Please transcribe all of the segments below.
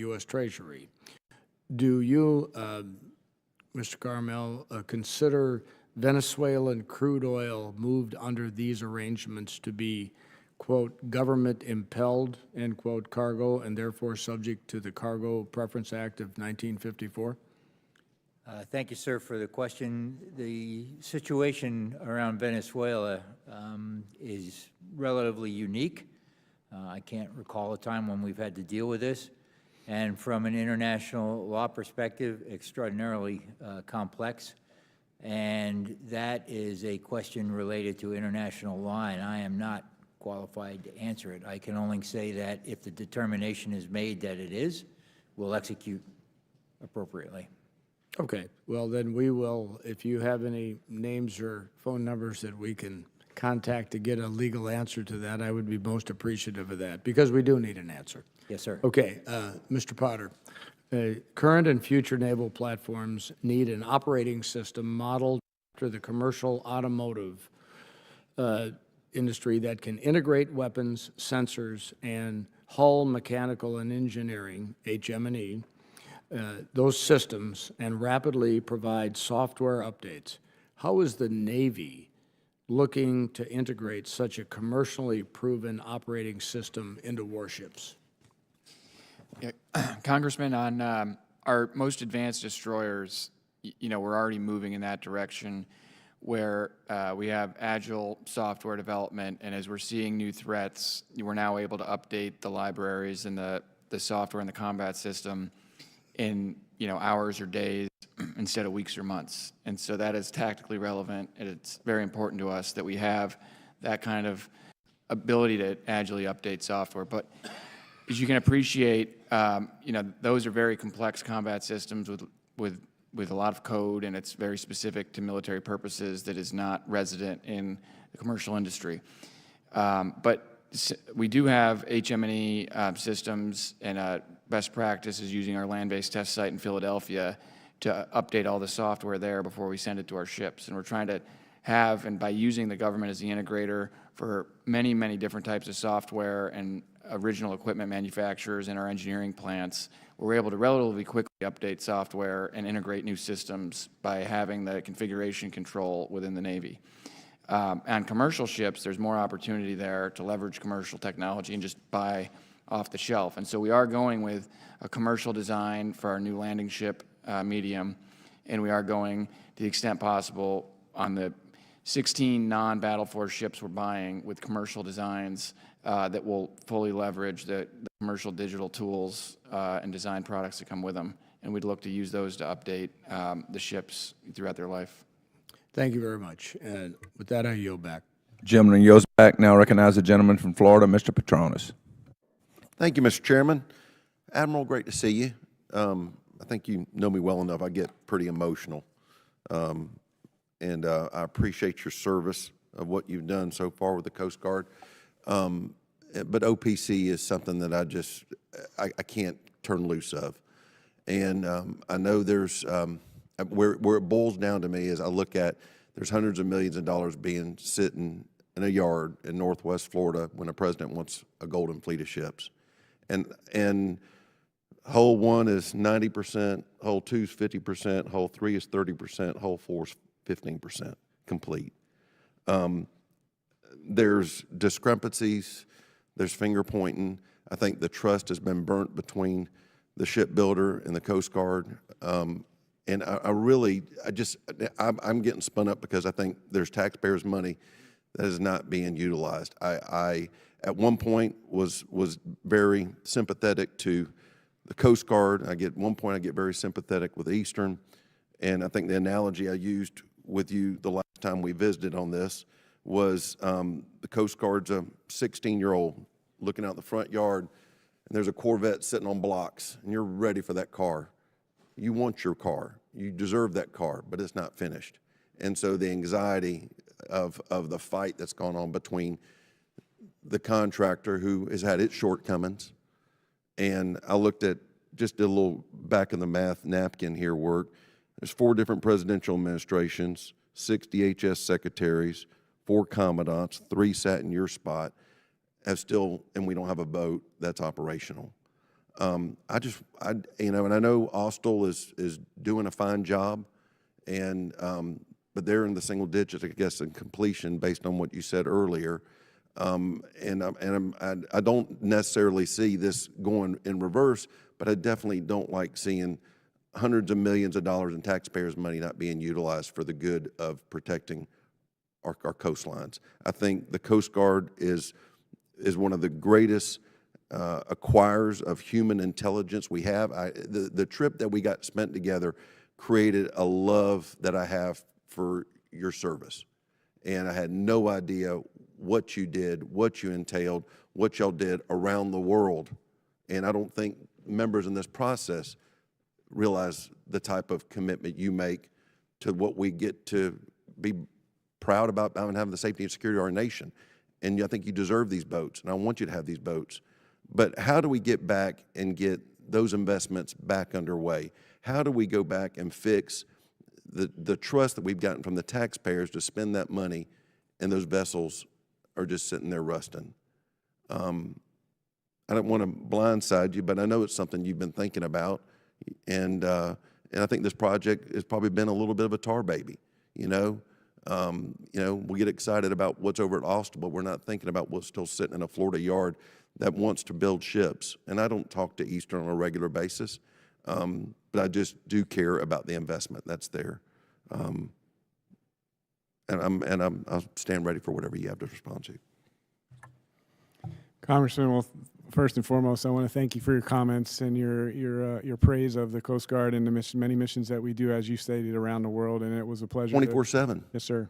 U.S. Treasury. Do you, Mr. Carmel, consider Venezuelan crude oil moved under these arrangements to be, quote, government-impelled, end quote, cargo, and therefore subject to the Cargo Preference Act of 1954? Thank you, sir, for the question. The situation around Venezuela is relatively unique. I can't recall a time when we've had to deal with this. And from an international law perspective, extraordinarily complex. And that is a question related to international law, and I am not qualified to answer it. I can only say that if the determination is made that it is, we'll execute appropriately. Okay, well then we will, if you have any names or phone numbers that we can contact to get a legal answer to that, I would be most appreciative of that, because we do need an answer. Yes, sir. Okay, Mr. Potter, current and future naval platforms need an operating system modeled after the commercial automotive industry that can integrate weapons, sensors, and hull mechanical and engineering, HM&E, those systems, and rapidly provide software updates. How is the Navy looking to integrate such a commercially proven operating system into warships? Yeah, Congressman, on our most advanced destroyers, we're already moving in that direction where we have agile software development, and as we're seeing new threats, we're now able to update the libraries and the software and the combat system in hours or days instead of weeks or months. And so that is tactically relevant, and it's very important to us that we have that kind of ability to agilely update software. But as you can appreciate, those are very complex combat systems with a lot of code, and it's very specific to military purposes that is not resident in the commercial industry. But we do have HM&E systems, and best practice is using our land-based test site in Philadelphia to update all the software there before we send it to our ships. And we're trying to have, and by using the government as the integrator for many, many different types of software and original equipment manufacturers in our engineering plants, we're able to relatively quickly update software and integrate new systems by having the configuration control within the Navy. On commercial ships, there's more opportunity there to leverage commercial technology and just buy off the shelf. And so we are going with a commercial design for our new landing ship medium, and we are going, to the extent possible, on the 16 non-battle force ships we're buying with commercial designs that will fully leverage the commercial digital tools and design products that come with them. And we'd look to use those to update the ships throughout their life. Thank you very much. And with that, I yield back. Gentleman yields back. Now recognize the gentleman from Florida, Mr. Petronas. Thank you, Mr. Chairman. Admiral, great to see you. I think you know me well enough. I get pretty emotional. And I appreciate your service of what you've done so far with the Coast Guard. But OPC is something that I can't turn loose of. And I know there's, where it boils down to me is I look at, there's hundreds of millions of dollars being sitting in a yard in Northwest Florida when a president wants a golden fleet of ships. And hull 1 is 90%, hull 2 is 50%, hull 3 is 30%, hull 4 is 15% complete. There's discrepancies, there's finger pointing. I think the trust has been burnt between the shipbuilder and the Coast Guard. And I'm getting spun up because I think there's taxpayers' money that is not being utilized. I at one point was very sympathetic to the Coast Guard. At one point I get very sympathetic with Eastern. And I think the analogy I used with you the last time we visited on this was the Coast Guard's a 16-year-old looking out the front yard, and there's a Corvette sitting on blocks, and you're ready for that car. You want your car. You deserve that car, but it's not finished. And so the anxiety of the fight that's gone on between the contractor who has had its shortcomings, and I looked at, just did a little back in the math napkin here work. There's 4 different presidential administrations, 6 DHS secretaries, 4 commandants, 3 sat in your spot, and we don't have a boat that's operational. You know, and I know Austell is doing a fine job, and but they're in the single digits, I guess, in completion based on what you said earlier. I don't necessarily see this going in reverse, but I definitely don't like seeing hundreds of millions of dollars in taxpayers' money not being utilized for the good of protecting our coastlines. I think the Coast Guard is one of the greatest acquirers of human intelligence we have. The trip that we got spent together created a love that I have for your service. And I had no idea what you did, what you entailed, what y'all did around the world. And I don't think members in this process realize the type of commitment you make to what we get to be proud about having the safety and security of our nation. And I think you deserve these boats, and I want you to have these boats. But how do we get back and get those investments back underway? How do we go back and fix the trust that we've gotten from the taxpayers to spend that money, and those vessels are just sitting there rusting? I don't want to blindside you, but I know it's something you've been thinking about, and I think this project has probably been a little bit of a tar baby. You know, we get excited about what's over at Austell, but we're not thinking about what's still sitting in a Florida yard that wants to build ships. And I don't talk to Eastern on a regular basis, but I just do care about the investment that's there. And I'll stand ready for whatever you have to respond to. Congressman, well, first and foremost, I want to thank you for your comments and your praise of the Coast Guard and the many missions that we do, as you stated, around the world. And it was a pleasure. 24/7. Yes, sir.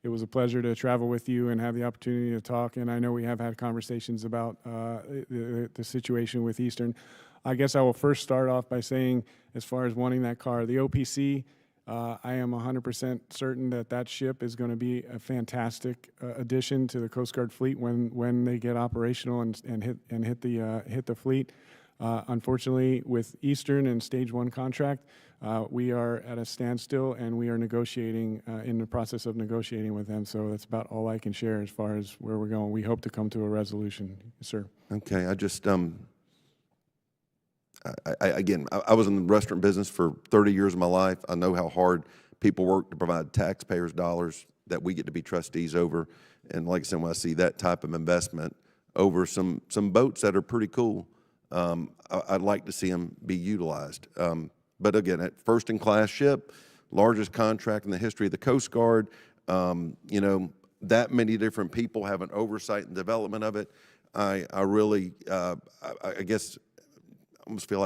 It was a pleasure to travel with you and have the opportunity to talk. And I know we have had conversations about the situation with Eastern. I guess I will first start off by saying, as far as wanting that car, the OPC, I am 100% certain that that ship is going to be a fantastic addition to the Coast Guard fleet when they get operational and hit the fleet. Unfortunately, with Eastern and Stage 1 contract, we are at a standstill, and we are negotiating, in the process of negotiating with them. So that's about all I can share as far as where we're going. We hope to come to a resolution. Yes, sir. Okay, I just, I was in the restaurant business for 30 years of my life. I know how hard people work to provide taxpayers' dollars that we get to be trustees over. And like I said, when I see that type of investment over some boats that are pretty cool, I'd like to see them be utilized. But again, at first-in-class ship, largest contract in the history of the Coast Guard, you know, that many different people have an oversight and development of it. I really, I guess, I almost feel like